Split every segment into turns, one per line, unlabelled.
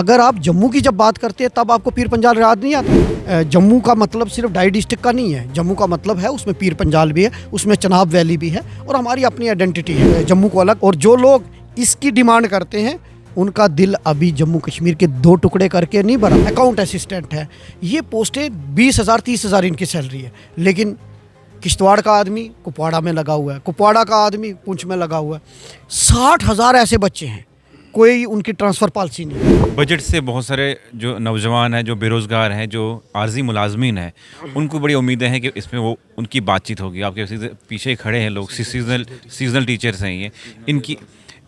अगर आप जम्मू की जब बात करते हैं तब आपको पीर पंजाल याद नहीं आता। जम्मू का मतलब सिर्फ डाई डिस्ट्रिक्ट का नहीं है, जम्मू का मतलब है उसमें पीर पंजाल भी है, उसमें चनाब वैली भी है और हमारी अपनी आइडेंटिटी है जम्मू को अलग। और जो लोग इसकी डिमांड करते हैं उनका दिल अभी जम्मू कश्मीर के दो टुकड़े करके नहीं भरा। अकाउंट असिस्टेंट है, ये पोस्टें 20,000 30,000 इनकी सैलरी है, लेकिन किश्तवाड़ का आदमी कुपवाड़ा में लगा हुआ है, कुपवाड़ा का आदमी पुंछ में लगा हुआ है। 60,000 ऐसे बच्चे हैं, कोई उनकी ट्रांसफ़र पॉलिसी नहीं है।
बजट से बहुत सारे जो नौजवान हैं, जो बेरोज़गार हैं, जो आर्जी मुलाजमीन हैं, उनको बड़ी उम्मीदें हैं कि इसमें वो उनकी बातचीत होगी। आपके पीछे खड़े हैं लोग, सीजनल टीचर्स हैं ये,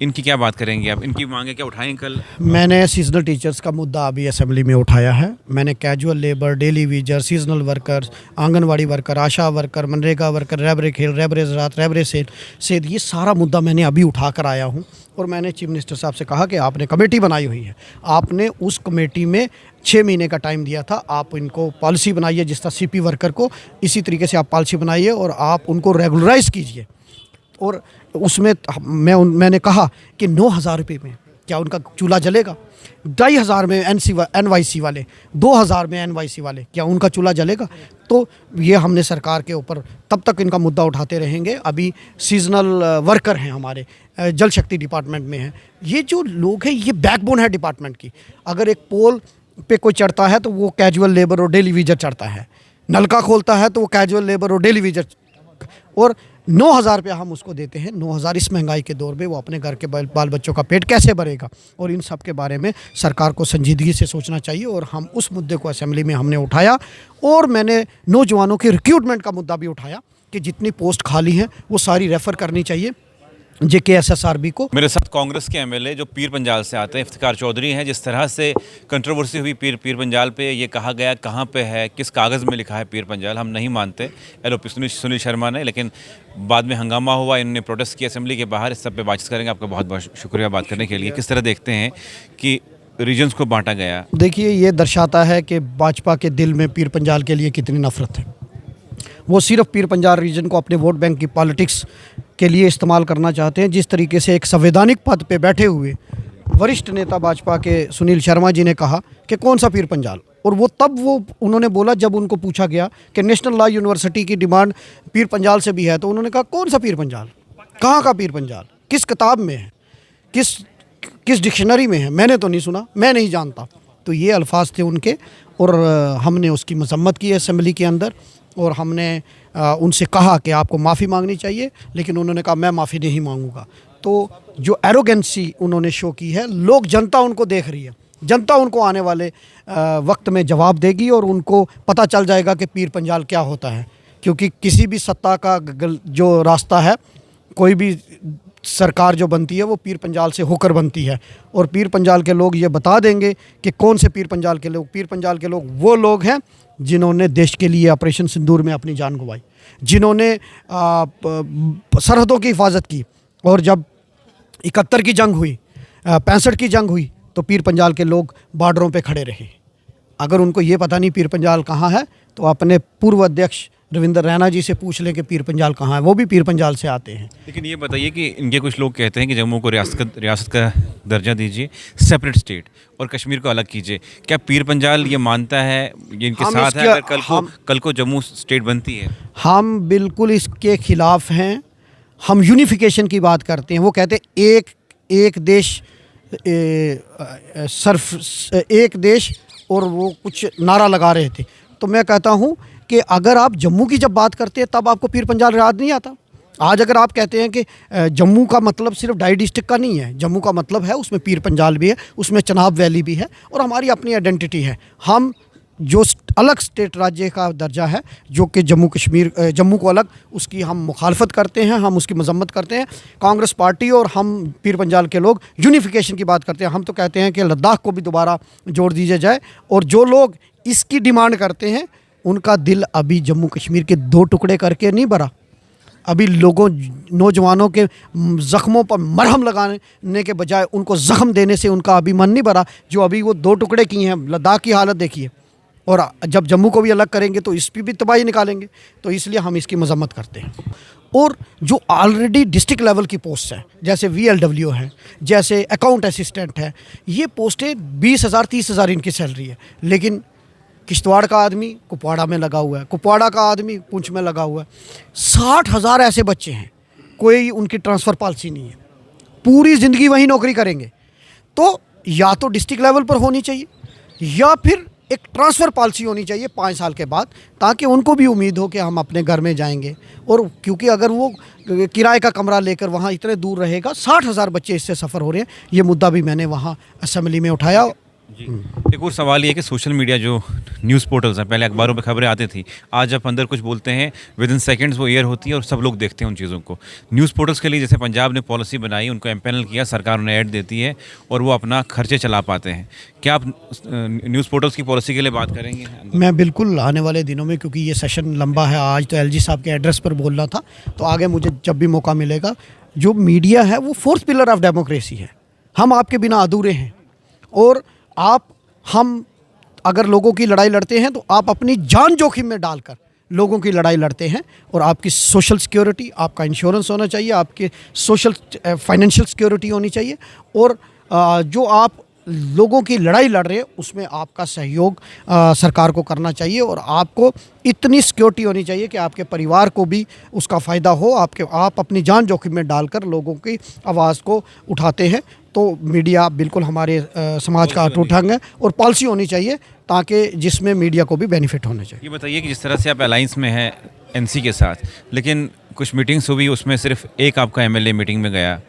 इनकी क्या बात करेंगे आप? इनकी मांगे क्या उठाएं कल?
मैंने सीजनल टीचर्स का मुद्दा अभी असेंबली में उठाया है। मैंने casual labour, daily वीजर, seasonal workers, anganwadi worker, आशा वर्कर, मनरेगा वर्कर, रैबरे खेल, रैबरे ज़रात, रैबरे सेल, ये सारा मुद्दा मैंने अभी उठा कर आया हूँ। और मैंने चीफ मिनिस्टर साहब से कहा कि आपने कमेटी बनाई हुई है, आपने उस कमेटी में 6 महीने का टाइम दिया था, आप इनको पॉलिसी बनाइए। जिस तरह CP वर्कर को इसी तरीके से आप पॉलिसी बनाइए और आप उनको रेगुलराइज कीजिए। और उसमें मैंने कहा कि 9,000 रुपये में क्या उनका चूल्हा जलेगा? 2,500 में NYC वाले, 2,000 में NYC वाले, क्या उनका चूल्हा जलेगा? तो ये हमने सरकार के ऊपर तब तक इनका मुद्दा उठाते रहेंगे। अभी सीजनल वर्कर हैं हमारे, जल शक्ति डिपार्टमेंट में हैं, ये जो लोग हैं ये बैकबोन है डिपार्टमेंट की। अगर एक पोल पे कोई चढ़ता है तो वो कैजुअल लेबर और डेली वीजर चढ़ता है, नलका खोलता है तो वो कैजुअल लेबर और डेली वीजर। और 9,000 रुपया हम उसको देते हैं। 9,000 इस महंगाई के दौर में वो अपने घर के बाल बच्चों का पेट कैसे भरेगा? और इन सब के बारे में सरकार को संजीदगी से सोचना चाहिए। और हम उस मुद्दे को असेंबली में हमने उठाया। और मैंने नौजवानों के रिक्रूटमेंट का मुद्दा भी उठाया कि जितनी पोस्ट खाली हैं वो सारी रेफ़र करनी चाहिए JKSSRB को।
मेरे साथ कांग्रेस के MLA जो पीर पंजाल से आते हैं, इफ्तिकार चौधरी हैं। जिस तरह से कंट्रोवर्सी हुई पीर पंजाल पे, ये कहा गया कहाँ पे है, किस कागज़ में लिखा है पीर पंजाल, हम नहीं मानते। LOP सुनील शर्मा ने, लेकिन बाद में हंगामा हुआ, इन्होंने प्रोटेस्ट किया असेंबली के बाहर। इस सब पे बातचीत करेंगे। आपका बहुत बहुत शुक्रिया बात करने के लिए। किस तरह देखते हैं कि रीजन्स को बांटा गया?
देखिए, ये दर्शाता है कि भाजपा के दिल में पीर पंजाल के लिए कितनी नफ़रत है। वो सिर्फ पीर पंजाल रीजन को अपने वोट बैंक की पॉलिटिक्स के लिए इस्तेमाल करना चाहते हैं। जिस तरीके से एक संवैधानिक पद पे बैठे हुए वरिष्ठ नेता भाजपा के सुनील शर्मा जी ने कहा कि कौन सा पीर पंजाल, और वो उन्होंने बोला जब उनको पूछा गया कि नेशनल लॉ यूनिवर्सिटी की डिमांड पीर पंजाल से भी है, तो उन्होंने कहा कौन सा पीर पंजाल, कहाँ का पीर पंजाल, किस किताब में है, किस डिक्शनरी में है? मैंने तो नहीं सुना, मैं नहीं जानता। तो ये अल्फाज थे उनके, और हमने उसकी मजम्मत की असेंबली के अंदर। और हमने उनसे कहा कि आपको माफ़ी मांगनी चाहिए, लेकिन उन्होंने कहा मैं माफ़ी नहीं मांगूंगा। तो जो एरोगेंसी उन्होंने शो की है, लोग, जनता उनको देख रही है, जनता उनको आने वाले वक्त में जवाब देगी और उनको पता चल जाएगा कि पीर पंजाल क्या होता है। क्योंकि किसी भी सत्ता का जो रास्ता है, कोई भी सरकार जो बनती है वो पीर पंजाल से होकर बनती है। और पीर पंजाल के लोग ये बता देंगे कि कौन से पीर पंजाल के लोग। पीर पंजाल के लोग वो लोग हैं जिन्होंने देश के लिए ऑपरेशन सिंदूर में अपनी जान गंवाई, जिन्होंने सरहदों की हिफाजत की। और जब 71 की जंग हुई, 65 की जंग हुई, तो पीर पंजाल के लोग बॉर्डरों पे खड़े रहे। अगर उनको ये पता नहीं पीर पंजाल कहाँ है, तो अपने पूर्व अध्यक्ष रविंदर रैना जी से पूछ लें कि पीर पंजाल कहाँ है, वो भी पीर पंजाल से आते हैं।
लेकिन ये बताइए कि इनके कुछ लोग कहते हैं कि जम्मू को रियासत का दर्जा दीजिए, सेपरेट स्टेट, और कश्मीर को अलग कीजिए। क्या पीर पंजाल ये मानता है, ये इनके साथ है अगर कल को जम्मू स्टेट बनती है?
हम बिल्कुल इसके खिलाफ़ हैं। हम यूनिफिकेशन की बात करते हैं। वो कहते हैं एक देश एक देश, और वो कुछ नारा लगा रहे थे। तो मैं कहता हूँ कि अगर आप जम्मू की जब बात करते हैं तब आपको पीर पंजाल याद नहीं आता। आज अगर आप कहते हैं कि जम्मू का मतलब सिर्फ डाई डिस्ट्रिक्ट का नहीं है, जम्मू का मतलब है उसमें पीर पंजाल भी है, उसमें चनाब वैली भी है, और हमारी अपनी आइडेंटिटी है। हम जो अलग स्टेट राज्य का दर्जा है, जो कि जम्मू को अलग, उसकी हम मुखालफत करते हैं, हम उसकी मजम्मत करते हैं। कांग्रेस पार्टी और हम पीर पंजाल के लोग यूनिफिकेशन की बात करते हैं। हम तो कहते हैं कि लद्दाख को भी दोबारा जोड़ दीजिए जाए। और जो लोग इसकी डिमांड करते हैं उनका दिल अभी जम्मू कश्मीर के दो टुकड़े करके नहीं भरा। अभी नौजवानों के ज़ख्मों पर मरहम लगाने के बजाय उनको ज़ख्म देने से उनका अभी मन नहीं भरा। जो अभी वो दो टुकड़े किए हैं, लद्दाख की हालत देखिए, और जब जम्मू को भी अलग करेंगे तो इस पर भी तबाही निकालेंगे। तो इसलिए हम इसकी मजम्मत करते हैं। और जो ऑलरेडी डिस्ट्रिक्ट लेवल की पोस्ट है, जैसे VLW है, जैसे अकाउंट असिस्टेंट है, ये पोस्टें 20,000 30,000 इनकी सैलरी है। लेकिन किश्तवाड़ का आदमी कुपवाड़ा में लगा हुआ है, कुपवाड़ा का आदमी पुंछ में लगा हुआ है। 60,000 ऐसे बच्चे हैं, कोई उनकी ट्रांसफ़र पॉलिसी नहीं है, पूरी ज़िंदगी वहीं नौकरी करेंगे। तो या तो डिस्ट्रिक्ट लेवल पर होनी चाहिए या फिर एक ट्रांसफ़र पॉलिसी होनी चाहिए 5 साल के बाद, ताकि उनको भी उम्मीद हो कि हम अपने घर में जाएंगे। और क्योंकि अगर वो किराए का कमरा लेकर वहाँ इतने दूर रहेगा, 60,000 बच्चे इससे सफ़र हो रहे हैं। ये मुद्दा भी मैंने वहाँ असेंबली में उठाया।
जी। एक और सवाल ये है कि सोशल मीडिया जो न्यूज़ पोर्टल्स हैं, पहले अखबारों में खबरें आती थी, आज आप अंदर कुछ बोलते हैं विद इन सेकेंड्स वो एयर होती है और सब लोग देखते हैं उन चीज़ों को। न्यूज़ पोर्टल्स के लिए जैसे पंजाब ने पॉलिसी बनाई, उनको एम्पैनल किया, सरकार उन्हें ऐड देती है और वो अपना खर्चे चला पाते हैं। क्या आप न्यूज़ पोर्टल्स की पॉलिसी के लिए बात करेंगे?
मैं बिल्कुल आने वाले दिनों में, क्योंकि ये सेशन लंबा है, आज तो LG साहब के एड्रेस पर बोलना था, तो आगे मुझे जब भी मौका मिलेगा, जो मीडिया है वो फोर्थ पिलर ऑफ डेमोक्रेसी है। हम आपके बिना अधूरे हैं। और हम अगर लोगों की लड़ाई लड़ते हैं तो आप अपनी जान जोखिम में डालकर लोगों की लड़ाई लड़ते हैं। और आपकी सोशल सिक्योरिटी, आपका इंश्योरेंस होना चाहिए, आपके सोशल फाइनेंशियल सिक्योरिटी होनी चाहिए। और जो आप लोगों की लड़ाई लड़ रहे हैं उसमें आपका सहयोग सरकार को करना चाहिए। और आपको इतनी सिक्योरिटी होनी चाहिए कि आपके परिवार को भी उसका फ़ायदा हो। आप अपनी जान जोखिम में डालकर लोगों की आवाज़ को उठाते हैं। तो मीडिया बिल्कुल हमारे समाज का अटूट अंग है और पॉलिसी होनी चाहिए ताकि जिसमें मीडिया को भी बेनिफिट होना चाहिए।
ये बताइए कि जिस तरह से आप अलाइंस में हैं NC के साथ, लेकिन कुछ मीटिंग्स हुई, उसमें सिर्फ एक आपका MLA मीटिंग में गया,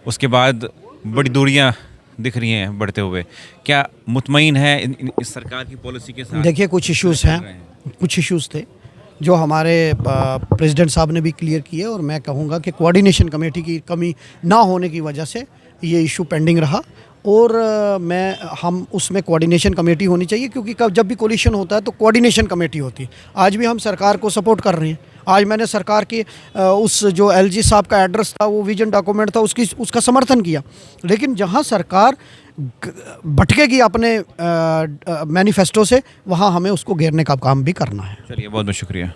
उसके बाद बड़ी दूरियां दिख रही हैं बढ़ते हुए। क्या मुतमईन है इस सरकार की पॉलिसी के साथ?
देखिए, कुछ इश्यूज़ हैं, कुछ इश्यूज़ थे जो हमारे प्रेसिडेंट साहब ने भी क्लियर किए। और मैं कहूँगा कि कोऑर्डिनेशन कमेटी की कमी ना होने की वजह से ये इशू पेंडिंग रहा। और हम उसमें कोऑर्डिनेशन कमेटी होनी चाहिए, क्योंकि जब भी कोलिशन होता है तो कोऑर्डिनेशन कमेटी होती है। आज भी हम सरकार को सपोर्ट कर रहे हैं। आज मैंने सरकार के उस जो LG साहब का एड्रेस था, वो विजन डॉक्यूमेंट था, उसका समर्थन किया। लेकिन जहां सरकार भटकेगी अपने मैनिफेस्टो से, वहां हमें उसको घेरने का काम भी करना है।
चलिए, बहुत बहुत शुक्रिया।